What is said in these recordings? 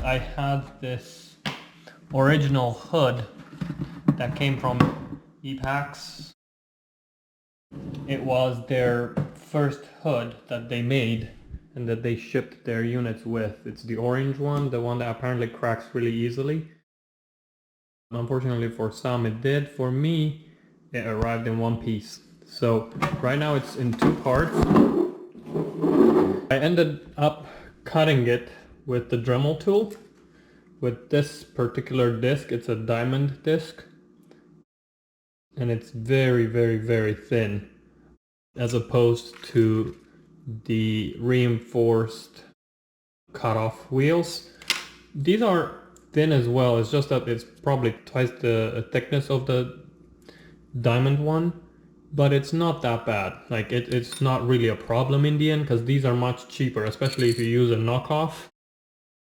I had this original hood that came from EPAX. It was their first hood that they made and that they shipped their units with. It's the orange one, the one that apparently cracks really easily. Unfortunately for some it did. For me, it arrived in one piece. So right now it's in two parts. I ended up cutting it with the Dremel tool. With this particular disc, it's a diamond disc. And it's very, very, very thin. As opposed to the reinforced cut-off wheels. These are thin as well, it's just that it's probably twice the thickness of the diamond one, but it's not that bad. Like it's not really a problem in the end, because these are much cheaper, especially if you use a knockoff.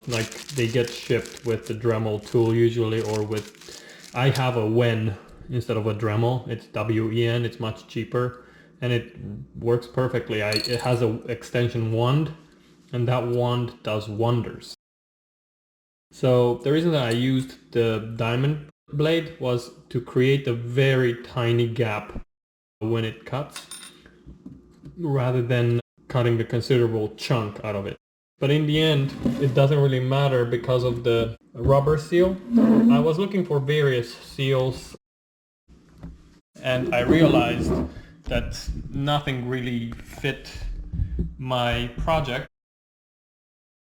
Like they get shipped with the Dremel tool usually, or with, I have a Wen instead of a Dremel. It's WEN, it's much cheaper and it works perfectly. It has an extension wand and that wand does wonders. So the reason that I used the diamond blade was to create a very tiny gap when it cuts, rather than cutting the considerable chunk out of it. But in the end, it doesn't really matter because of the rubber seal. I was looking for various seals and I realized that nothing really fit my project.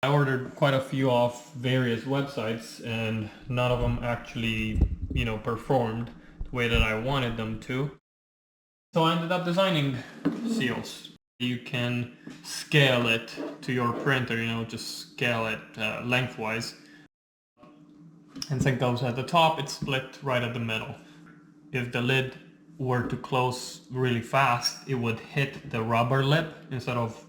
I ordered quite a few off various websites and none of them actually, performed the way that I wanted them to. So I ended up designing seals. You can scale it to your printer, just scale it lengthwise. And same goes at the top, it's split right at the middle. If the lid were to close really fast, it would hit the rubber lip instead of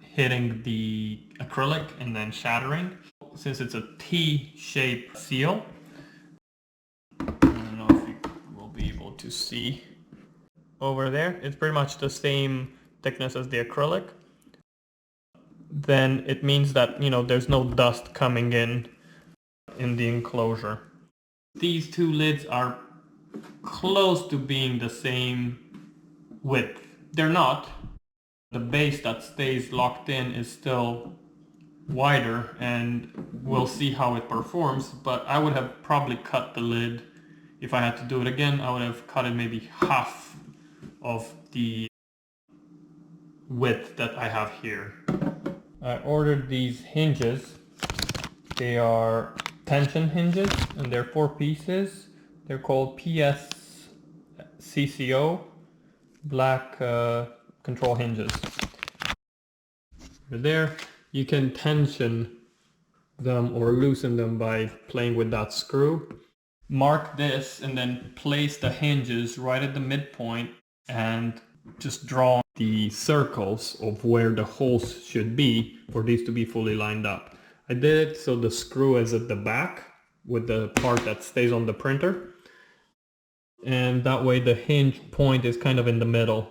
hitting the acrylic and then shattering. Since it's a T-shaped seal, I don't know if you will be able to see over there, it's pretty much the same thickness as the acrylic. Then it means that, there's no dust coming in the enclosure. These two lids are close to being the same width. They're not. The base that stays locked in is still wider and we'll see how it performs, but I would have probably cut the lid. If I had to do it again, I would have cut it maybe half of the width that I have here. I ordered these hinges. They are tension hinges and they're 4 pieces. They're called PSCCO black control hinges. There, you can tension them or loosen them by playing with that screw. Mark this and then place the hinges right at the midpoint and just draw the circles of where the holes should be for these to be fully lined up. I did it so the screw is at the back with the part that stays on the printer, and that way the hinge point is kind of in the middle.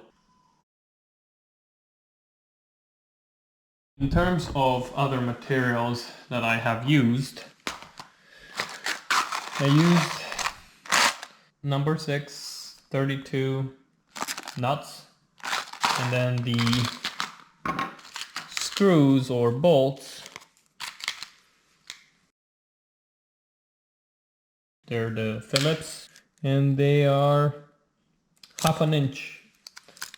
In terms of other materials that I have used, I used number 6 32 nuts, and then the screws or bolts, they're the Phillips, and they are half an inch.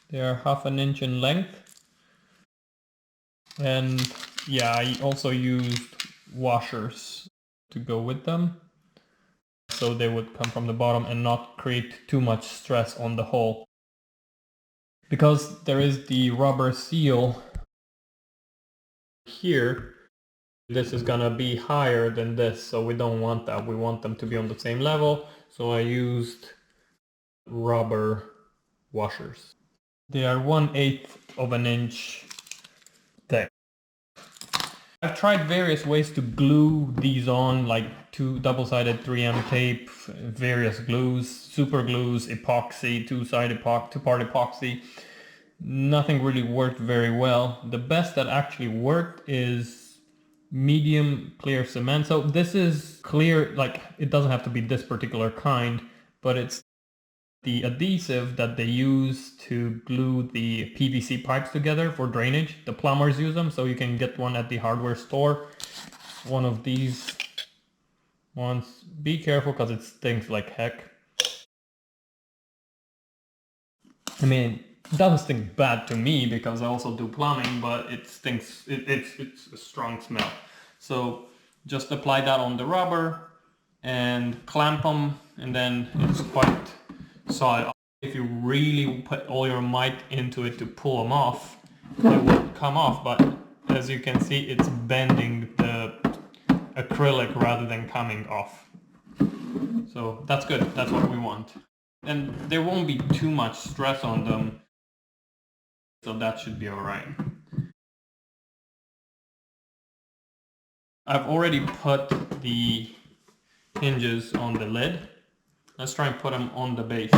They are half an inch in length. And yeah, I also used washers to go with them, so they would come from the bottom and not create too much stress on the hole. Because there is the rubber seal here, this is gonna be higher than this, so we don't want that. We want them to be on the same level, so I used rubber washers. They are 1/8 of an inch thick. I've tried various ways to glue these on, like double-sided 3M tape, various glues, super glues, epoxy, two-part epoxy. Nothing really worked very well. The best that actually worked is medium clear cement. So this is clear, like it doesn't have to be this particular kind, but it's the adhesive that they use to glue the PVC pipes together for drainage. The plumbers use them, so you can get one at the hardware store. One of these ones. Be careful because it stinks like heck. I mean, it doesn't stink bad to me because I also do plumbing, but it stinks. It's a strong smell. So just apply that on the rubber and clamp them, and then it's quite solid. If you really put all your might into it to pull them off, it will come off, but as you can see, it's bending the acrylic rather than coming off. So that's good, that's what we want. And there won't be too much stress on them, so that should be alright. I've already put the hinges on the lid. Let's try and put them on the base.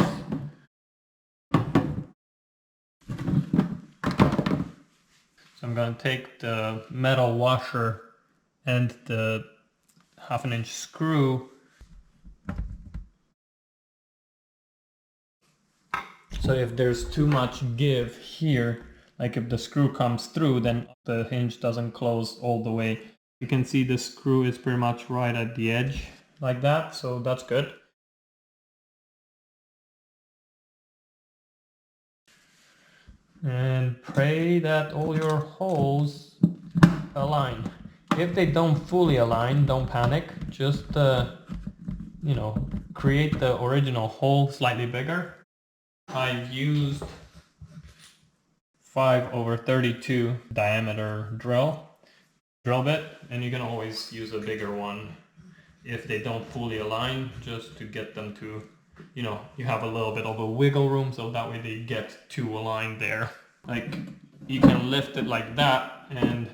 So I'm going to take the metal washer and the 1/2 inch screw. So if there's too much give here, like if the screw comes through, then the hinge doesn't close all the way. You can see the screw is pretty much right at the edge like that, so that's good. And pray that all your holes align. If they don't fully align, don't panic. Just, you know, create the original hole slightly bigger. I've used 5/32 diameter drill bit, and you can always use a bigger one if they don't fully align, just to get them to, you know, you have a little bit of a wiggle room, so that way they get to align there. Like, you can lift it like that and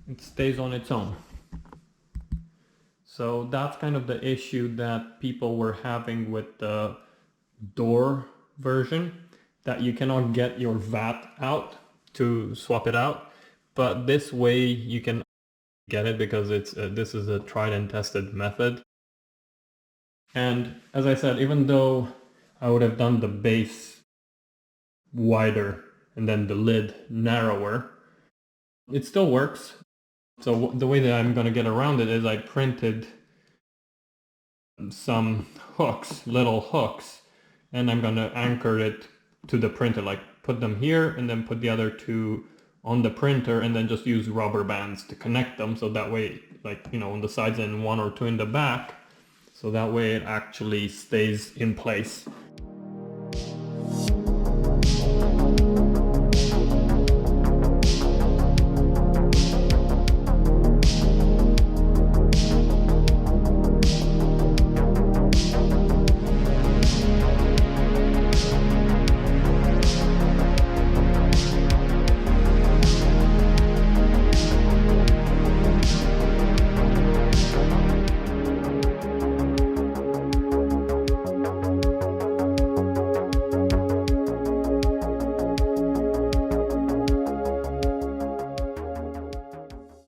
it stays on its own. So that's kind of the issue that people were having with the door version, that you cannot get your vat out to swap it out, but this way you can get it because it's this is a tried and tested method. And as I said, even though I would have done the base wider and then the lid narrower, it still works. So the way that I'm going to get around it is I printed some hooks, little hooks, and I'm going to anchor it to the printer, like put them here and then put the other two on the printer, and then just use rubber bands to connect them, so that way, like, you know, on the sides and 1 or 2 in the back, so that way it actually stays in place.